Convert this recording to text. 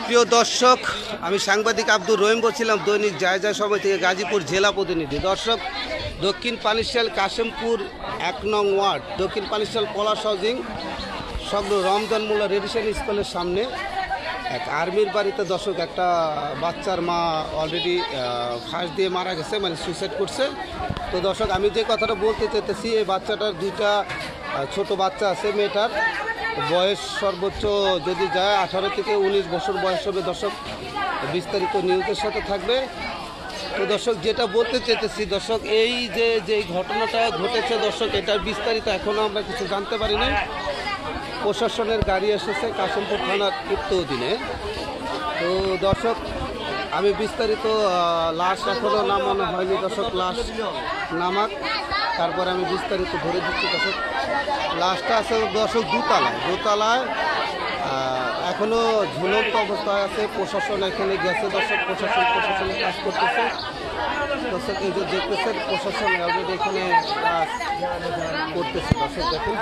প্রিয় দর্শক, আমি সাংবাদিক আব্দুর রহিম বলছিলাম দৈনিক জায়জা সময় থেকে গাজীপুর জেলা প্রতিনিধি। দর্শক, দক্ষিণ পানিশাল কাশেমপুর 1 নং ওয়ার্ড দক্ষিণ পানিশাল পলাশ হাউজিং সংলগ্ন রমজান মোল্লা রেডিশন স্কুলের সামনে এক আর্মির বাড়িতে দর্শক একটা বাচ্চার মা অলরেডি ফাঁস দিয়ে মারা গেছে, মানে সুইসাইড করছে। তো দর্শক, আমি যে কথাটা বলতে চাইতেছি, এই বাচ্চাটার দুইটা ছোট বাচ্চা আছে। মেয়েটার বয়স সর্বোচ্চ যদি যায় 18 থেকে 19 বছর বয়স হবে। দর্শক, বিস্তারিত নিউজের সাথে থাকবে। তো দর্শক, যেটা বলতে চাইতেছি দর্শক, এই যে ঘটনাটা ঘটেছে দর্শক, এটার বিস্তারিত এখনও আমরা কিছু জানতে পারি নাই। প্রশাসনের গাড়ি এসেছে কাশিমপুর থানার অধীনে। তো দর্শক, আমি বিস্তারিত লাশ এখনও নামানো হয়নি দর্শক, লাশ নামাক তারপরে আমি বিস্তারিত ধরে দিচ্ছি। দর্শক, লাশটা আছে দর্শক দোতলায় এখনও ঝুলন্ত অবস্থায় আছে। প্রশাসন এখানে গেছে দর্শক, প্রশাসনের কাজ করতেছে। দর্শক, এই যে দেখতেছেন প্রশাসন অলরেডি এখানে কাজ করতেছে। দর্শক দেখুন।